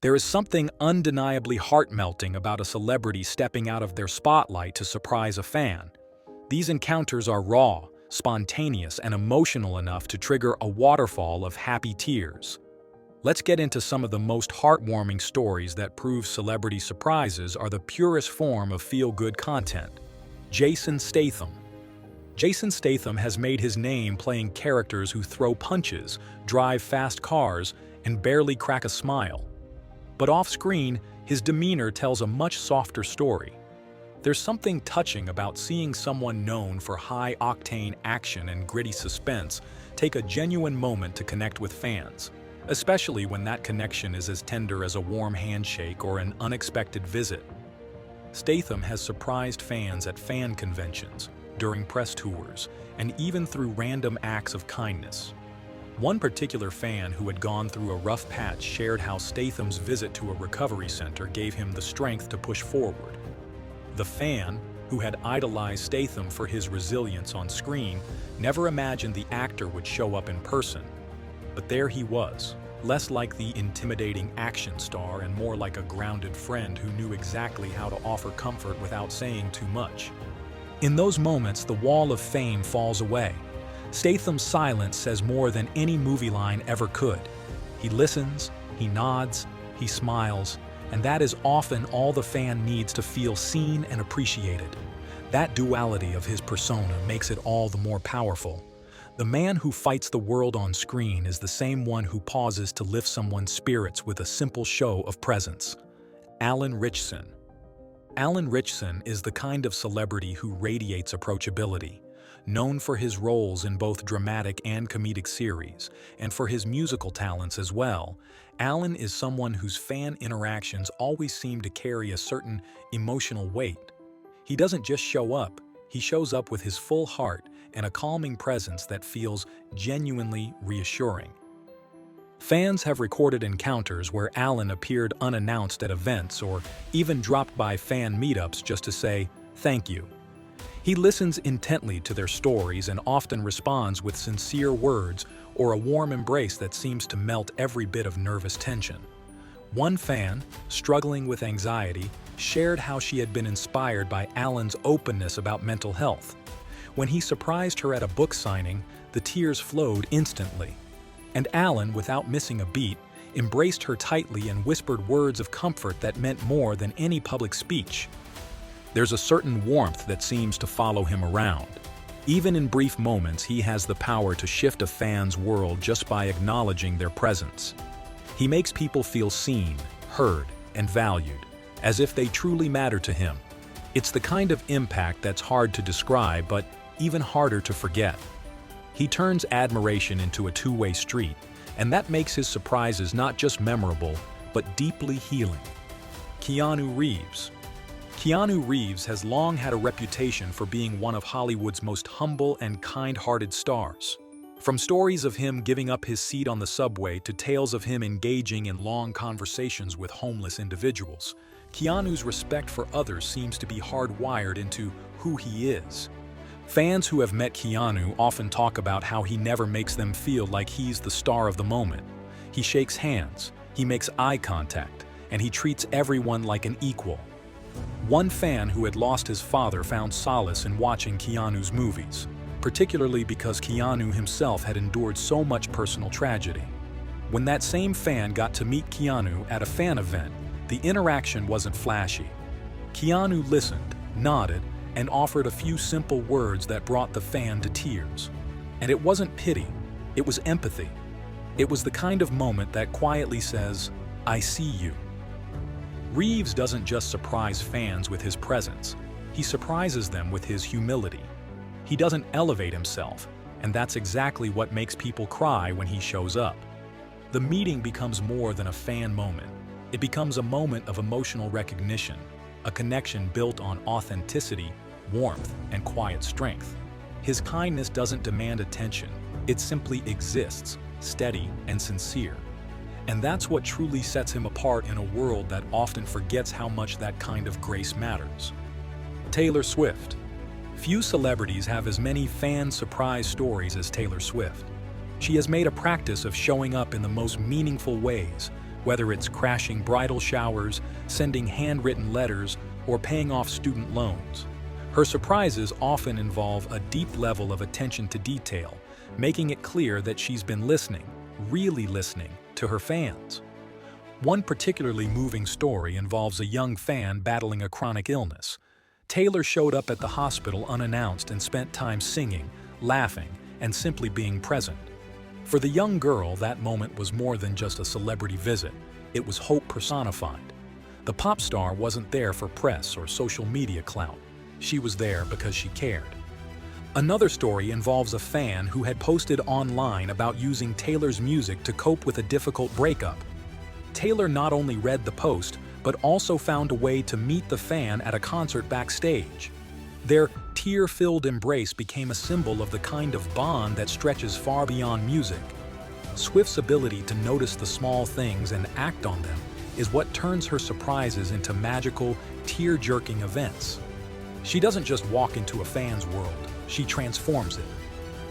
There is something undeniably heart-melting about a celebrity stepping out of their spotlight to surprise a fan. These encounters are raw, spontaneous, and emotional enough to trigger a waterfall of happy tears. Let's get into some of the most heartwarming stories that prove celebrity surprises are the purest form of feel-good content. Jason Statham. Jason Statham has made his name playing characters who throw punches, drive fast cars, and barely crack a smile. But off-screen, his demeanor tells a much softer story. There's something touching about seeing someone known for high-octane action and gritty suspense take a genuine moment to connect with fans, especially when that connection is as tender as a warm handshake or an unexpected visit. Statham has surprised fans at fan conventions, during press tours, and even through random acts of kindness. One particular fan who had gone through a rough patch shared how Statham's visit to a recovery center gave him the strength to push forward. The fan, who had idolized Statham for his resilience on screen, never imagined the actor would show up in person. But there he was, less like the intimidating action star and more like a grounded friend who knew exactly how to offer comfort without saying too much. In those moments, the wall of fame falls away. Statham's silence says more than any movie line ever could. He listens, he nods, he smiles, and that is often all the fan needs to feel seen and appreciated. That duality of his persona makes it all the more powerful. The man who fights the world on screen is the same one who pauses to lift someone's spirits with a simple show of presence. Alan Ritchson. Alan Ritchson is the kind of celebrity who radiates approachability. Known for his roles in both dramatic and comedic series, and for his musical talents as well, Alan is someone whose fan interactions always seem to carry a certain emotional weight. He doesn't just show up, he shows up with his full heart and a calming presence that feels genuinely reassuring. Fans have recorded encounters where Alan appeared unannounced at events or even dropped by fan meetups just to say, "Thank you." He listens intently to their stories and often responds with sincere words or a warm embrace that seems to melt every bit of nervous tension. One fan, struggling with anxiety, shared how she had been inspired by Alan's openness about mental health. When he surprised her at a book signing, the tears flowed instantly. And Alan, without missing a beat, embraced her tightly and whispered words of comfort that meant more than any public speech. There's a certain warmth that seems to follow him around. Even in brief moments, he has the power to shift a fan's world just by acknowledging their presence. He makes people feel seen, heard, and valued, as if they truly matter to him. It's the kind of impact that's hard to describe, but even harder to forget. He turns admiration into a two-way street, and that makes his surprises not just memorable, but deeply healing. Keanu Reeves. Keanu Reeves has long had a reputation for being one of Hollywood's most humble and kind-hearted stars. From stories of him giving up his seat on the subway to tales of him engaging in long conversations with homeless individuals, Keanu's respect for others seems to be hardwired into who he is. Fans who have met Keanu often talk about how he never makes them feel like he's the star of the moment. He shakes hands, he makes eye contact, and he treats everyone like an equal. One fan who had lost his father found solace in watching Keanu's movies, particularly because Keanu himself had endured so much personal tragedy. When that same fan got to meet Keanu at a fan event, the interaction wasn't flashy. Keanu listened, nodded, and offered a few simple words that brought the fan to tears. And it wasn't pity, it was empathy. It was the kind of moment that quietly says, "I see you." Reeves doesn't just surprise fans with his presence, he surprises them with his humility. He doesn't elevate himself, and that's exactly what makes people cry when he shows up. The meeting becomes more than a fan moment. It becomes a moment of emotional recognition, a connection built on authenticity, warmth, and quiet strength. His kindness doesn't demand attention, it simply exists, steady and sincere. And that's what truly sets him apart in a world that often forgets how much that kind of grace matters. Taylor Swift. Few celebrities have as many fan surprise stories as Taylor Swift. She has made a practice of showing up in the most meaningful ways, whether it's crashing bridal showers, sending handwritten letters, or paying off student loans. Her surprises often involve a deep level of attention to detail, making it clear that she's been listening, really listening, to her fans. One particularly moving story involves a young fan battling a chronic illness. Taylor showed up at the hospital unannounced and spent time singing, laughing, and simply being present. For the young girl, that moment was more than just a celebrity visit. It was hope personified. The pop star wasn't there for press or social media clout. She was there because she cared. Another story involves a fan who had posted online about using Taylor's music to cope with a difficult breakup. Taylor not only read the post, but also found a way to meet the fan at a concert backstage. Their tear-filled embrace became a symbol of the kind of bond that stretches far beyond music. Swift's ability to notice the small things and act on them is what turns her surprises into magical, tear-jerking events. She doesn't just walk into a fan's world, she transforms it.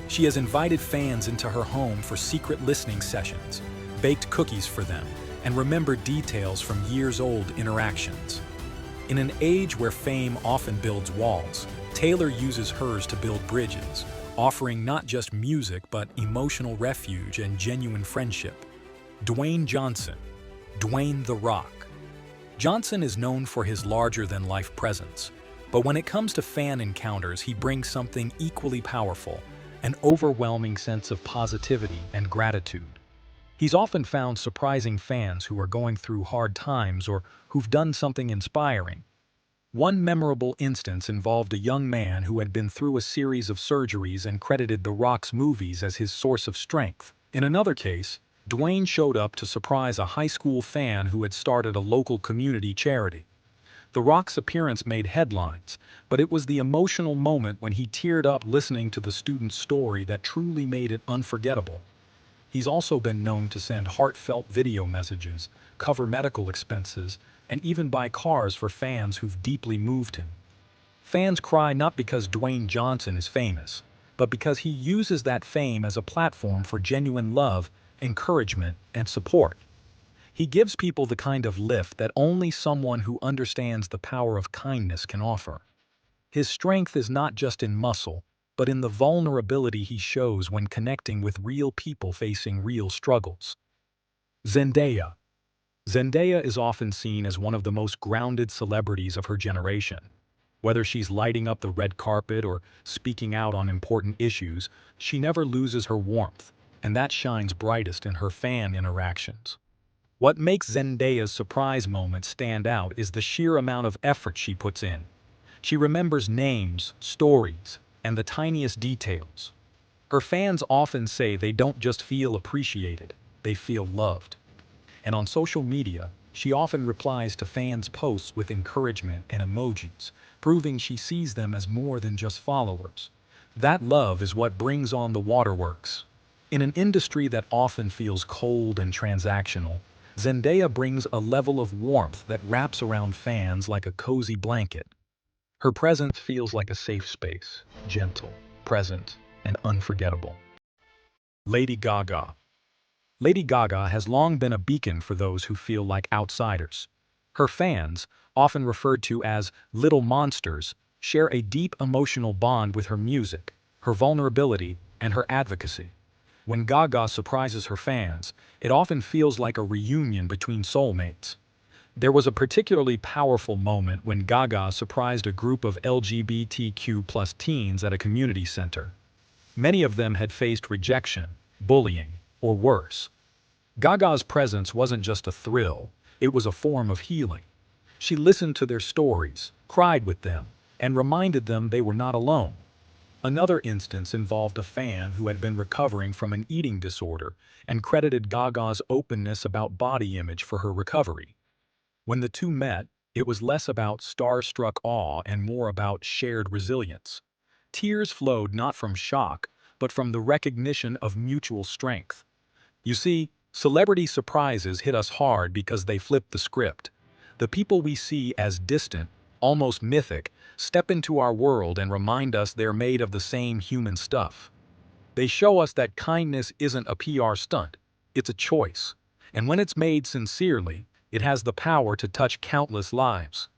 She has invited fans into her home for secret listening sessions, baked cookies for them, and remembered details from years-old interactions. In an age where fame often builds walls, Taylor uses hers to build bridges, offering not just music but emotional refuge and genuine friendship. Dwayne Johnson, Dwayne The Rock. Johnson is known for his larger-than-life presence, but when it comes to fan encounters, he brings something equally powerful, an overwhelming sense of positivity and gratitude. He's often found surprising fans who are going through hard times or who've done something inspiring. One memorable instance involved a young man who had been through a series of surgeries and credited The Rock's movies as his source of strength. In another case, Dwayne showed up to surprise a high school fan who had started a local community charity. The Rock's appearance made headlines, but it was the emotional moment when he teared up listening to the student's story that truly made it unforgettable. He's also been known to send heartfelt video messages, cover medical expenses, and even buy cars for fans who've deeply moved him. Fans cry not because Dwayne Johnson is famous, but because he uses that fame as a platform for genuine love, encouragement, and support. He gives people the kind of lift that only someone who understands the power of kindness can offer. His strength is not just in muscle, but in the vulnerability he shows when connecting with real people facing real struggles. Zendaya. Zendaya is often seen as one of the most grounded celebrities of her generation. Whether she's lighting up the red carpet or speaking out on important issues, she never loses her warmth, and that shines brightest in her fan interactions. What makes Zendaya's surprise moments stand out is the sheer amount of effort she puts in. She remembers names, stories, and the tiniest details. Her fans often say they don't just feel appreciated, they feel loved. And on social media, she often replies to fans' posts with encouragement and emojis, proving she sees them as more than just followers. That love is what brings on the waterworks. In an industry that often feels cold and transactional, Zendaya brings a level of warmth that wraps around fans like a cozy blanket. Her presence feels like a safe space, gentle, present, and unforgettable. Lady Gaga. Lady Gaga has long been a beacon for those who feel like outsiders. Her fans, often referred to as little monsters, share a deep emotional bond with her music, her vulnerability, and her advocacy. When Gaga surprises her fans, it often feels like a reunion between soulmates. There was a particularly powerful moment when Gaga surprised a group of LGBTQ+ teens at a community center. Many of them had faced rejection, bullying, or worse. Gaga's presence wasn't just a thrill, it was a form of healing. She listened to their stories, cried with them, and reminded them they were not alone. Another instance involved a fan who had been recovering from an eating disorder and credited Gaga's openness about body image for her recovery. When the two met, it was less about starstruck awe and more about shared resilience. Tears flowed not from shock, but from the recognition of mutual strength. You see, celebrity surprises hit us hard because they flip the script. The people we see as distant, almost mythic, step into our world and remind us they're made of the same human stuff. They show us that kindness isn't a PR stunt, it's a choice. And when it's made sincerely, it has the power to touch countless lives.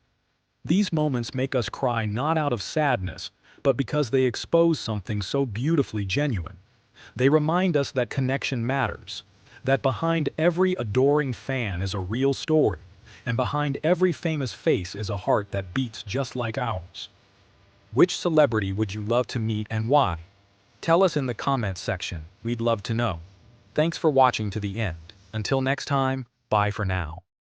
These moments make us cry not out of sadness, but because they expose something so beautifully genuine. They remind us that connection matters, that behind every adoring fan is a real story, and behind every famous face is a heart that beats just like ours. Which celebrity would you love to meet and why? Tell us in the comments section, we'd love to know. Thanks for watching to the end. Until next time, bye for now.